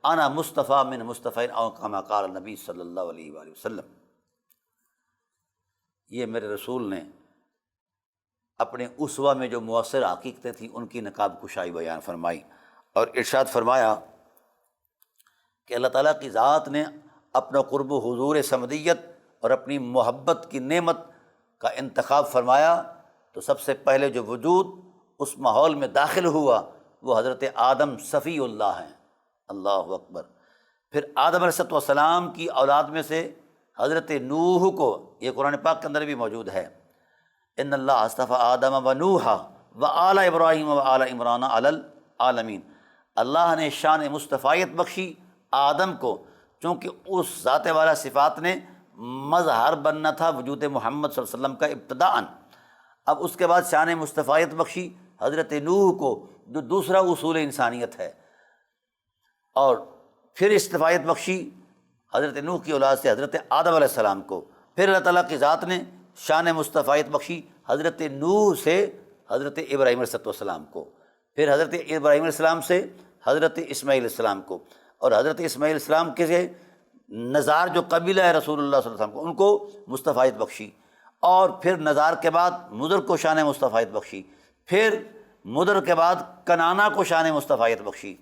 انا مصطفیٰ من مصطفین او کما قال نبی صلی اللہ علیہ وآلہ وسلم۔ یہ میرے رسول نے اپنے اسوہ میں جو مؤثر حقیقتیں تھیں ان کی نقاب کشائی بیان فرمائی اور ارشاد فرمایا کہ اللہ تعالیٰ کی ذات نے اپنا قرب و حضور صمدیت اور اپنی محبت کی نعمت کا انتخاب فرمایا تو سب سے پہلے جو وجود اس ماحول میں داخل ہوا وہ حضرت آدم صفی اللہ ہیں۔ اللہ اکبر۔ پھر آدم علیہ السلام کی اولاد میں سے حضرت نوح کو، یہ قرآن پاک کے اندر بھی موجود ہے، ان اللہ اصطفیٰ آدم و نوحا و آل ابراہیم و آل عمران علی العالمین۔ اللہ نے شان مصطفیت بخشی آدم کو، چونکہ اس ذات والا صفات نے مظہر بننا تھا وجود محمد صلی اللہ علیہ وسلم کا ابتداءً۔ اب اس کے بعد شان مصطفیت بخشی حضرت نوح کو جو دوسرا اصول انسانیت ہے، اور پھر استفایت بخشی حضرت نوح کی اولاد سے حضرت آدم علیہ السلام کو۔ پھر اللہ تعالیٰ کی ذات نے شان مصطفیت بخشی حضرت نوح سے حضرت ابراہیم علیہ السلام کو، پھر حضرت ابراہیم علیہ السلام سے حضرت اسماعیل علیہ السلام کو، اور حضرت اسماعیل علیہ السلام کے سے نزار جو قبیلہ ہے رسول اللہ صلی اللہ علیہ وسلم کو، ان کو مصطفیت بخشی، اور پھر نزار کے بعد مدر کو شان مصطفیت بخشی، پھر مدر کے بعد کنانا کو شان مصطفیت بخشی،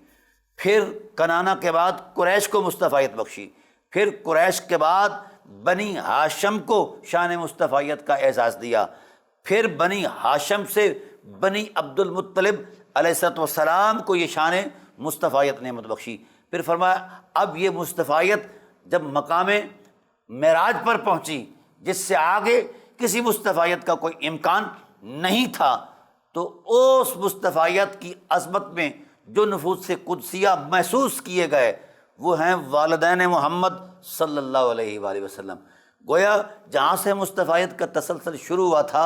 پھر کنانا کے بعد قریش کو مصطفیت بخشی، پھر قریش کے بعد بنی ہاشم کو شان مصطفیت کا اعزاز دیا، پھر بنی ہاشم سے بنی عبد المطلب علیہ السلام کو یہ شان مصطفیت نعمت بخشی۔ پھر فرمایا اب یہ مصطفیت جب مقام معراج پر پہنچی، جس سے آگے کسی مصطفیت کا کوئی امکان نہیں تھا، تو اس مصطفیت کی عظمت میں جو نفوس سے قدسیہ محسوس کیے گئے وہ ہیں والدین محمد صلی اللہ علیہ وآلہ وسلم۔ گویا جہاں سے مصطفیت کا تسلسل شروع ہوا تھا،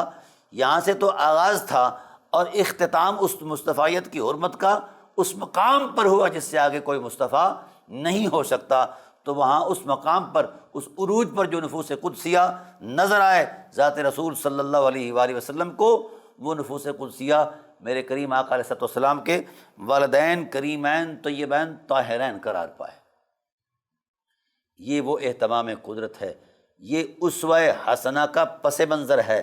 یہاں سے تو آغاز تھا، اور اختتام اس مصطفیت کی حرمت کا اس مقام پر ہوا جس سے آگے کوئی مصطفیٰ نہیں ہو سکتا۔ تو وہاں اس مقام پر، اس عروج پر جو نفوس قدسیہ نظر آئے ذات رسول صلی اللہ علیہ وآلہ وسلم کو، وہ نفوس قدسیہ میرے کریم آقا علیہ السلام کے والدین کریمین طیبین طاہرین قرار پائے۔ یہ وہ اہتمام قدرت ہے، یہ اسوہ حسنہ کا پس منظر ہے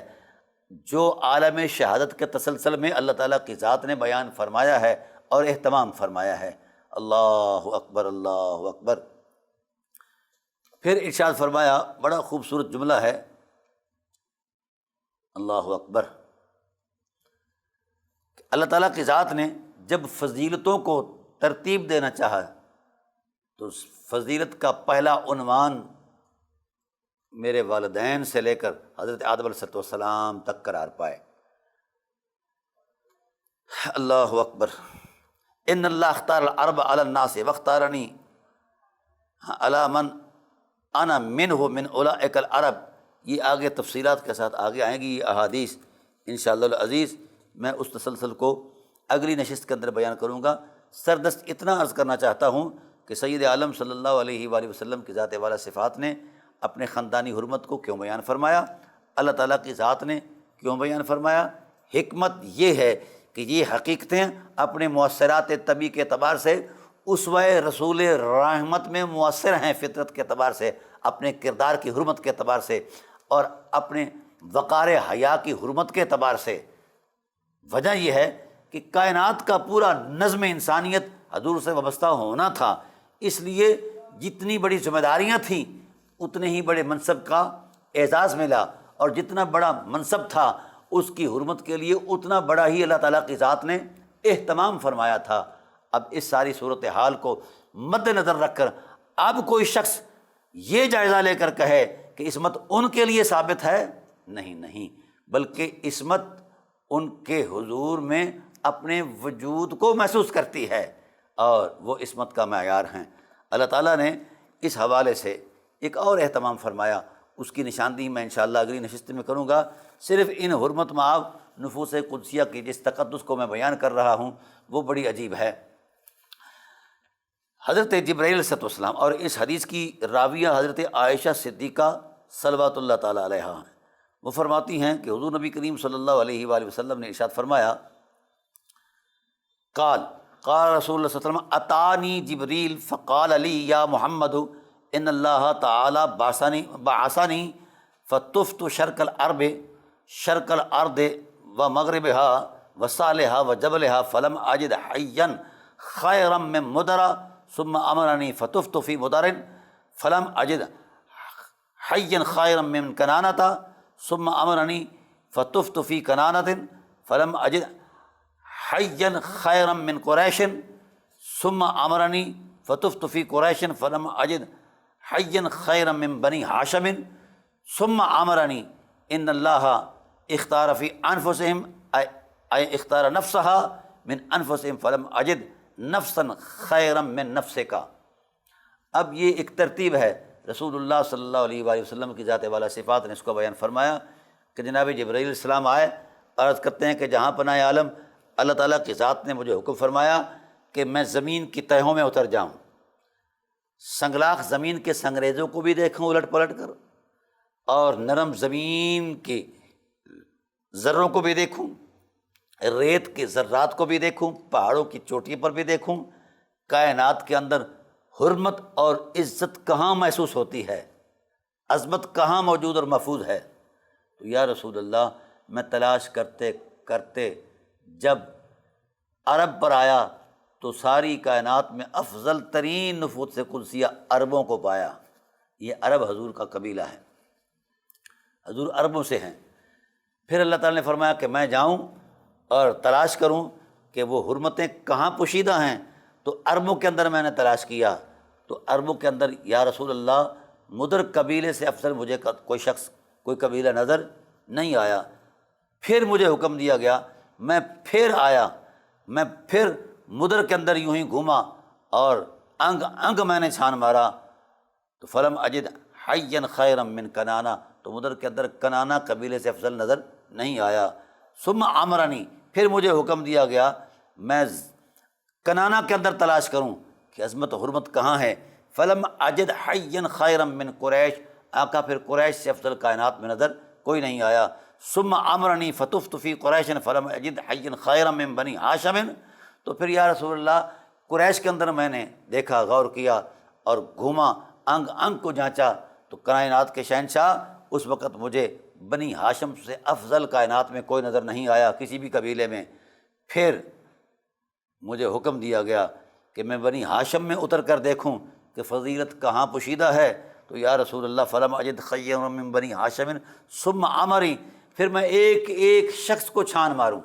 جو عالم شہادت کے تسلسل میں اللہ تعالیٰ کی ذات نے بیان فرمایا ہے اور اہتمام فرمایا ہے۔ اللہ اکبر، اللہ اکبر۔ پھر ارشاد فرمایا، بڑا خوبصورت جملہ ہے، اللہ اکبر، اللہ تعالیٰ کی ذات نے جب فضیلتوں کو ترتیب دینا چاہا تو فضیلت کا پہلا عنوان میرے والدین سے لے کر حضرت آدم علیہ السلام تک قرار پائے۔ اللہ اکبر۔ ان اللہ اختار العرب علی الناس واختارنی علی من انا منہ من اولئک العرب یہ آگے تفصیلات کے ساتھ آگے آئیں گی یہ احادیث انشاءاللہ العزیز، میں اس تسلسل کو اگلی نشست کے اندر بیان کروں گا۔ سردست اتنا عرض کرنا چاہتا ہوں کہ سید عالم صلی اللہ علیہ وآلہ وسلم کی ذات والا صفات نے اپنے خاندانی حرمت کو کیوں بیان فرمایا، اللہ تعالیٰ کی ذات نے کیوں بیان فرمایا؟ حکمت یہ ہے کہ یہ حقیقتیں اپنے مؤثرات طبی کے اعتبار سے اسوہ رسول رحمت میں مؤثر ہیں، فطرت کے اعتبار سے، اپنے کردار کی حرمت کے اعتبار سے، اور اپنے وقار حیا کی حرمت کے اعتبار سے۔ وجہ یہ ہے کہ کائنات کا پورا نظم انسانیت حضور سے وابستہ ہونا تھا، اس لیے جتنی بڑی ذمہ داریاں تھیں اتنے ہی بڑے منصب کا اعزاز ملا، اور جتنا بڑا منصب تھا اس کی حرمت کے لیے اتنا بڑا ہی اللہ تعالیٰ کی ذات نے اہتمام فرمایا تھا۔ اب اس ساری صورتحال کو مد نظر رکھ کر اب کوئی شخص یہ جائزہ لے کر کہے کہ عصمت ان کے لیے ثابت ہے، نہیں، بلکہ عصمت ان کے حضور میں اپنے وجود کو محسوس کرتی ہے، اور وہ عصمت کا معیار ہیں۔ اللہ تعالیٰ نے اس حوالے سے ایک اور اہتمام فرمایا، اس کی نشاندہی میں انشاءاللہ اگلی نشست میں کروں گا۔ صرف ان حرمت مآب نفوس قدسیہ کی جس تقدس کو میں بیان کر رہا ہوں وہ بڑی عجیب ہے۔ حضرت جبرائیل علیہ السلام اور اس حدیث کی راویہ حضرت عائشہ صدیقہ صلوات اللہ تعالیٰ علیہا ہیں، وہ فرماتی ہیں کہ حضور نبی کریم صلی اللہ علیہ وآلہ وسلم نے ارشاد فرمایا، قال رسول اللہ صلی اللہ علیہ وسلم اتانی جبریل فقال علی یا محمد ان اللہ تعالی بعثنی فطفت شرق الارض و مغربها و صالحها و جبلها فلم اجد حیا خیرا من مدر ثم امرنی فطفت فی مدر فلم اجد حیا خیرا من کنانۃ ثم امرنی فطفت فی کنانۃ فلم اجد حیا خیرا من قریش ثم امرنی فطفت فی قریش فلم اجد حیا خیرا من بنی ہاشم ثم امرنی ان اللہ اختار فی انفسہم ای اختار نفسها من انفسہم فلم اجد نفسا خیرا من نفسک۔ اب یہ ایک ترتیب ہے، رسول اللہ صلی اللہ علیہ وآلہ وسلم کی ذات والا صفات نے اس کو بیان فرمایا کہ جناب جبرائیل علیہ السلام آئے، عرض کرتے ہیں کہ جہاں پناہ عالم اللہ تعالیٰ کی ذات نے مجھے حکم فرمایا کہ میں زمین کی تہوں میں اتر جاؤں، سنگلاخ زمین کے سنگریزوں کو بھی دیکھوں الٹ پلٹ کر، اور نرم زمین کے ذروں کو بھی دیکھوں، ریت کے ذرات کو بھی دیکھوں، پہاڑوں کی چوٹی پر بھی دیکھوں، کائنات کے اندر حرمت اور عزت کہاں محسوس ہوتی ہے، عظمت کہاں موجود اور محفوظ ہے۔ تو یا رسول اللہ، میں تلاش کرتے کرتے جب عرب پر آیا تو ساری کائنات میں افضل ترین نفوس قدسیہ عربوں کو پایا۔ یہ عرب حضور کا قبیلہ ہے، حضور عربوں سے ہیں۔ پھر اللہ تعالیٰ نے فرمایا کہ میں جاؤں اور تلاش کروں کہ وہ حرمتیں کہاں پوشیدہ ہیں، تو عربوں کے اندر میں نے تلاش کیا، تو عربوں کے اندر یا رسول اللہ مدر قبیلے سے افضل مجھے کوئی شخص، کوئی قبیلہ نظر نہیں آیا۔ پھر مجھے حکم دیا گیا، میں پھر آیا، میں پھر مدر کے اندر یوں ہی گھوما اور انگ انگ میں نے چھان مارا، تو فلم اجد حیا خیرا من کنانا، تو مدر کے اندر کنانا قبیلے سے افضل نظر نہیں آیا۔ ثم امرنی، پھر مجھے حکم دیا گیا میں کنانا کے اندر تلاش کروں کہ عظمت و حرمت کہاں ہے، فلم اجد حیا خیرا من قریش، آقا پھر قریش سے افضل کائنات میں نظر کوئی نہیں آیا۔ ثم امرنی فطفت فی قریش فلم اجد حیا خیرا من بنی ہاشم، تو پھر یا رسول اللہ قریش کے اندر میں نے دیکھا، غور کیا اور گھوما، انگ انگ کو جانچا، تو کائنات کے شہنشاہ اس وقت مجھے بنی ہاشم سے افضل کائنات میں کوئی نظر نہیں آیا، کسی بھی قبیلے میں۔ پھر مجھے حکم دیا گیا کہ میں بنی ہاشم میں اتر کر دیکھوں کہ فضیلت کہاں پوشیدہ ہے، تو یا رسول اللہ فلم اجد خیرا من بنی ہاشم ثم امری، پھر میں ایک ایک شخص کو چھان ماروں،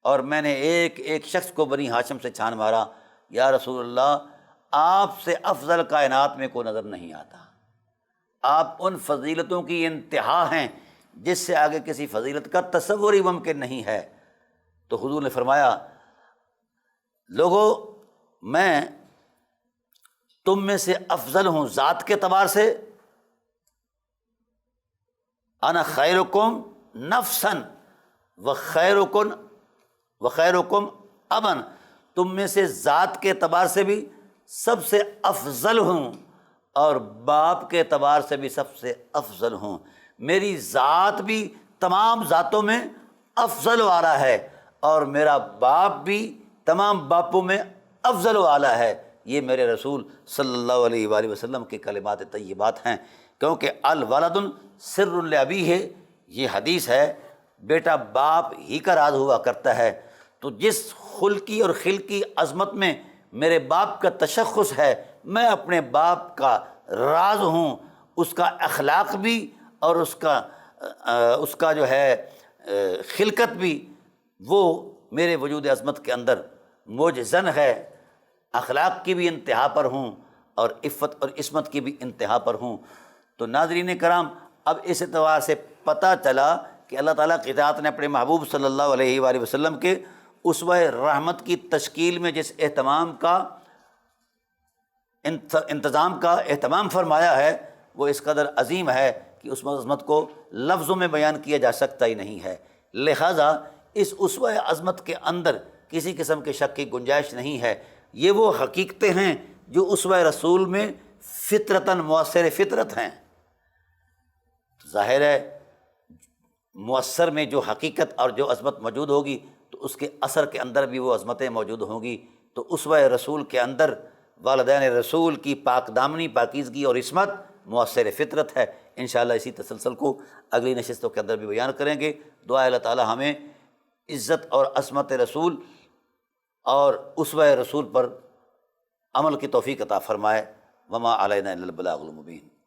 اور میں نے ایک ایک شخص کو بنی ہاشم سے چھان مارا۔ یا رسول اللہ، آپ سے افضل کائنات میں کوئی نظر نہیں آتا، آپ ان فضیلتوں کی انتہا ہیں جس سے آگے کسی فضیلت کا تصور ہی ممکن نہیں ہے۔ تو حضور نے فرمایا، لوگو میں تم میں سے افضل ہوں ذات کے اعتبار سے، انا خیرکم نفسا وخیرکم ابن، تم میں سے ذات کے اعتبار سے بھی سب سے افضل ہوں اور باپ کے اعتبار سے بھی سب سے افضل ہوں۔ میری ذات بھی تمام ذاتوں میں افضل والا ہے اور میرا باپ بھی تمام باپوں میں افضل والا ہے۔ یہ میرے رسول صلی اللہ علیہ وآلہ وسلم کے کلمات طیبات ہیں، کیونکہ الولد سر لابیہ، یہ حدیث ہے، بیٹا باپ ہی کا راز ہوا کرتا ہے۔ تو جس خلقی اور خلقی عظمت میں میرے باپ کا تشخص ہے، میں اپنے باپ کا راز ہوں، اس کا اخلاق بھی اور اس کا جو ہے خلقت بھی، وہ میرے وجود عظمت کے اندر موجزن ہے۔ اخلاق کی بھی انتہا پر ہوں اور عفت اور عصمت کی بھی انتہا پر ہوں۔ تو ناظرین کرام، اب اس اعتبار سے پتہ چلا کہ اللہ تعالیٰ کی ذات نے اپنے محبوب صلی اللہ علیہ وآلہ وسلم کے اسوہ رحمت کی تشکیل میں جس انتظام کا اہتمام فرمایا ہے، وہ اس قدر عظیم ہے کہ اس عظمت کو لفظوں میں بیان کیا جا سکتا ہی نہیں ہے۔ لہٰذا اس اسوہ عظمت کے اندر کسی قسم کے شک کی گنجائش نہیں ہے۔ یہ وہ حقیقتیں ہیں جو اسوہ رسول میں فطرتاً مؤثر فطرت ہیں۔ ظاہر ہے مؤثر میں جو حقیقت اور جو عظمت موجود ہوگی تو اس کے اثر کے اندر بھی وہ عظمتیں موجود ہوں گی۔ تو اسوہ رسول کے اندر والدین رسول کی پاک دامنی، پاکیزگی اور عصمت مؤثر فطرت ہے۔ انشاءاللہ اسی تسلسل کو اگلی نشستوں کے اندر بھی بیان کریں گے۔ دعا اللہ تعالی ہمیں عزت اور عظمت رسول اور اسوہ رسول پر عمل کی توفیق عطا فرمائے۔ وما علینا الا البلاغ المبین۔